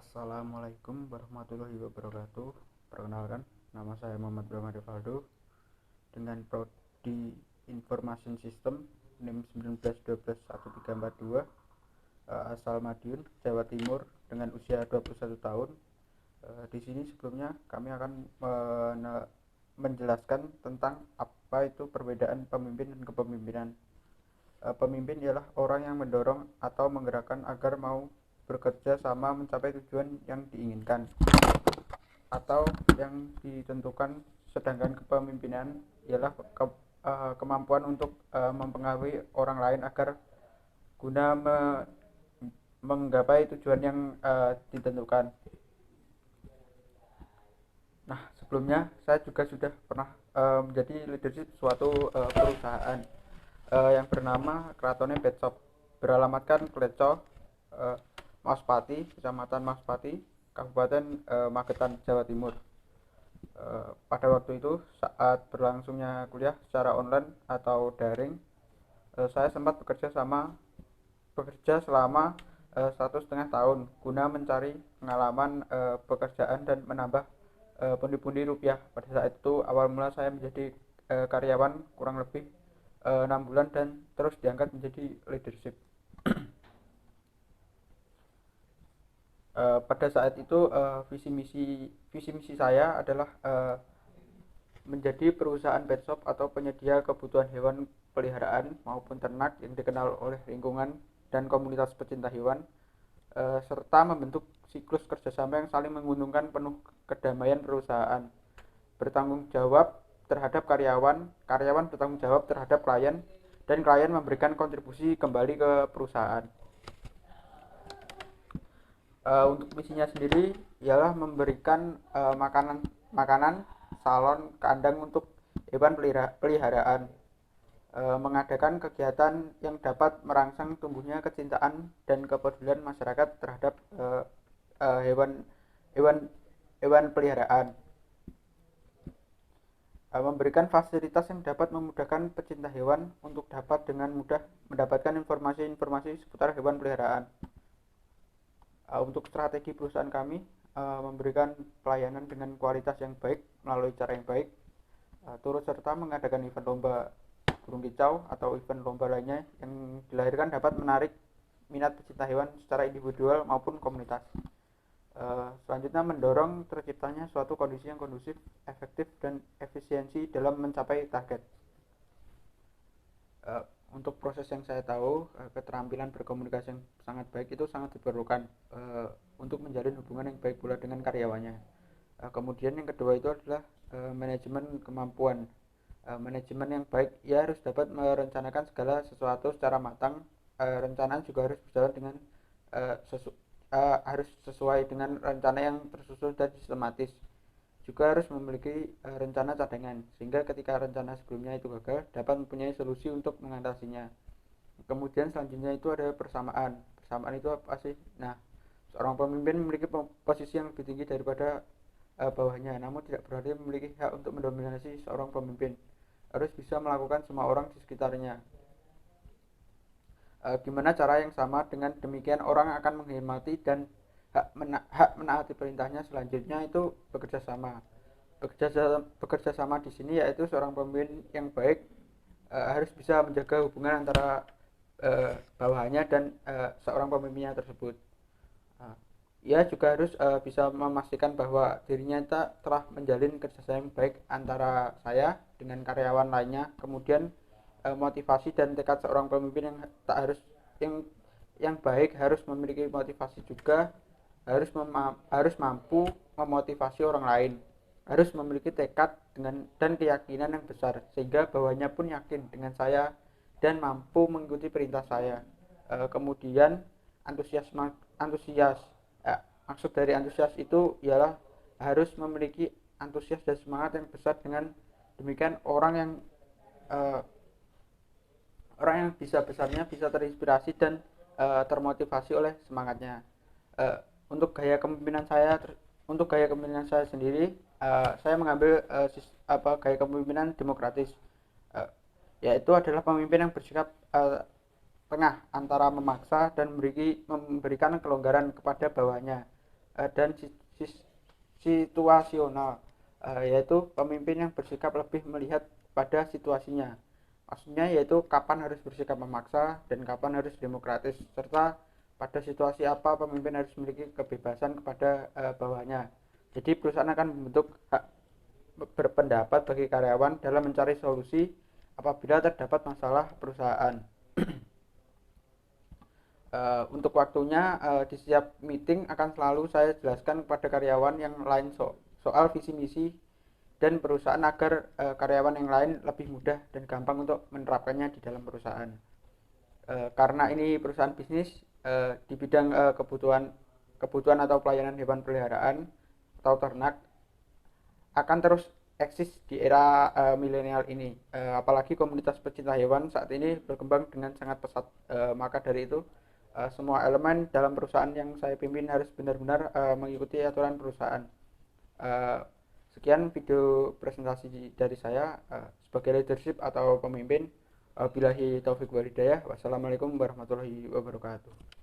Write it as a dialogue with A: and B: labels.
A: Assalamualaikum warahmatullahi wabarakatuh. Perkenalkan, nama saya Muhammad Brahma Rivaldo dengan prodi Information System NIM 19121342, asal Madiun, Jawa Timur dengan usia 21 tahun. Di sini sebelumnya kami akan menjelaskan tentang apa itu perbedaan pemimpin dan kepemimpinan. Pemimpin ialah orang yang mendorong atau menggerakkan agar mau bekerja sama mencapai tujuan yang diinginkan atau yang ditentukan, sedangkan kepemimpinan ialah kemampuan untuk mempengaruhi orang lain agar guna menggapai tujuan yang ditentukan. Nah, sebelumnya saya juga sudah pernah menjadi leadership suatu perusahaan yang bernama Kratone Pet Shop, beralamatkan Kleco, Maspati, Kecamatan Maspati, Kabupaten Magetan, Jawa Timur. Pada waktu itu, saat berlangsungnya kuliah secara online atau daring, saya sempat bekerja selama 1,5 tahun guna mencari pengalaman pekerjaan dan menambah pundi-pundi rupiah. Pada saat itu awal mula saya menjadi karyawan kurang lebih 6 bulan dan terus diangkat menjadi leadership. Pada saat itu visi misi saya adalah menjadi perusahaan pet shop atau penyedia kebutuhan hewan peliharaan maupun ternak yang dikenal oleh lingkungan dan komunitas pecinta hewan, serta membentuk siklus kerjasama yang saling menguntungkan, penuh kedamaian perusahaan, bertanggung jawab terhadap karyawan, karyawan bertanggung jawab terhadap klien, dan klien memberikan kontribusi kembali ke perusahaan. Untuk misinya sendiri ialah memberikan makanan salon kandang untuk hewan peliharaan, mengadakan kegiatan yang dapat merangsang tumbuhnya kecintaan dan kepedulian masyarakat terhadap hewan peliharaan, memberikan fasilitas yang dapat memudahkan pecinta hewan untuk dapat dengan mudah mendapatkan informasi seputar hewan peliharaan. Untuk strategi perusahaan kami memberikan pelayanan dengan kualitas yang baik melalui cara yang baik, turut serta mengadakan event lomba burung kicau atau event lomba lainnya yang dilahirkan dapat menarik minat pecinta hewan secara individual maupun komunitas. Selanjutnya, mendorong terciptanya suatu kondisi yang kondusif, efektif, dan efisiensi dalam mencapai target. Untuk proses yang saya tahu, keterampilan berkomunikasi yang sangat baik itu sangat diperlukan untuk menjalin hubungan yang baik pula dengan karyawannya. Kemudian yang kedua itu adalah manajemen kemampuan. Manajemen yang baik, ia harus dapat merencanakan segala sesuatu secara matang. Rencana juga harus berjalan dengan harus sesuai dengan rencana yang tersusun dan sistematis. Juga harus memiliki rencana cadangan, sehingga ketika rencana sebelumnya itu gagal, dapat mempunyai solusi untuk mengatasinya. Kemudian selanjutnya itu ada persamaan. Persamaan itu apa sih? Nah, seorang pemimpin memiliki posisi yang lebih tinggi daripada bawahnya, namun tidak berarti memiliki hak untuk mendominasi seorang pemimpin. Harus bisa melakukan semua orang di sekitarnya. Gimana cara yang sama, dengan demikian orang akan menghormati dan hak menaati perintahnya. Selanjutnya itu bekerja sama. Bekerja sama di sini yaitu seorang pemimpin yang baik harus bisa menjaga hubungan antara bawahannya dan seorang pemimpinnya tersebut. Ia juga harus bisa memastikan bahwa dirinya telah menjalin kerjasama yang baik antara saya dengan karyawan lainnya. Kemudian motivasi dan tekad seorang pemimpin yang baik harus memiliki motivasi juga, harus mampu memotivasi orang lain, harus memiliki tekad dan keyakinan yang besar sehingga bawahnya pun yakin dengan saya dan mampu mengikuti perintah saya. Kemudian antusias. Maksud dari antusias itu ialah harus memiliki antusias dan semangat yang besar. Dengan demikian orang yang bisa terinspirasi dan termotivasi oleh semangatnya. Untuk gaya kepemimpinan saya sendiri, saya mengambil gaya kepemimpinan demokratis, yaitu adalah pemimpin yang bersikap tengah antara memaksa dan memberikan kelonggaran kepada bawahnya. dan situasional, yaitu pemimpin yang bersikap lebih melihat pada situasinya. Maksudnya yaitu kapan harus bersikap memaksa dan kapan harus demokratis, serta pada situasi apa pemimpin harus memiliki kebebasan kepada bawahannya. Jadi perusahaan akan membentuk hak berpendapat bagi karyawan dalam mencari solusi apabila terdapat masalah perusahaan. Untuk waktunya, di setiap meeting akan selalu saya jelaskan kepada karyawan yang lain soal visi misi dan perusahaan agar karyawan yang lain lebih mudah dan gampang untuk menerapkannya di dalam perusahaan. Karena ini perusahaan bisnis di bidang kebutuhan atau pelayanan hewan peliharaan atau ternak akan terus eksis di era milenial ini. Apalagi komunitas pecinta hewan saat ini berkembang dengan sangat pesat. Maka dari itu semua elemen dalam perusahaan yang saya pimpin harus benar-benar mengikuti aturan perusahaan. Uh, Sekian video presentasi dari saya sebagai leadership atau pemimpin. Billahi taufik walhidayah. Wassalamualaikum warahmatullahi wabarakatuh.